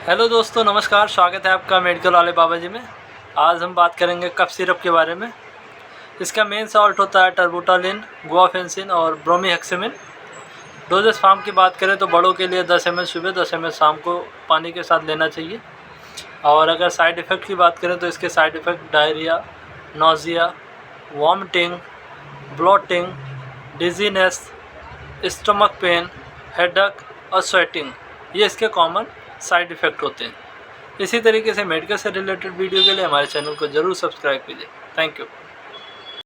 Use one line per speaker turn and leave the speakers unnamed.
Hello दोस्तों, नमस्कार। स्वागत है आपका मेडिकल वाले बाबा जी में। आज हम बात करेंगे कफ सिरप के बारे में। इसका मेन सॉल्ट होता है टर्बुटालिन, गुआफेंसिन और ब्रोमीहेक्सामिन। डोजेस फार्म की बात करें तो बड़ों के लिए 10 ml सुबह, 10 ml शाम को पानी के साथ लेना चाहिए। और अगर साइड इफ़ेक्ट की बात करें तो इसके side effect diarrhoea, nausea, vomiting, bloating, dizziness, stomach pain, headache और स्वेटिंग, ये इसके कॉमन साइड इफ़ेक्ट होते हैं। इसी तरीके से मेडिकल से रिलेटेड वीडियो के लिए हमारे चैनल को ज़रूर सब्सक्राइब कीजिए। Thank you.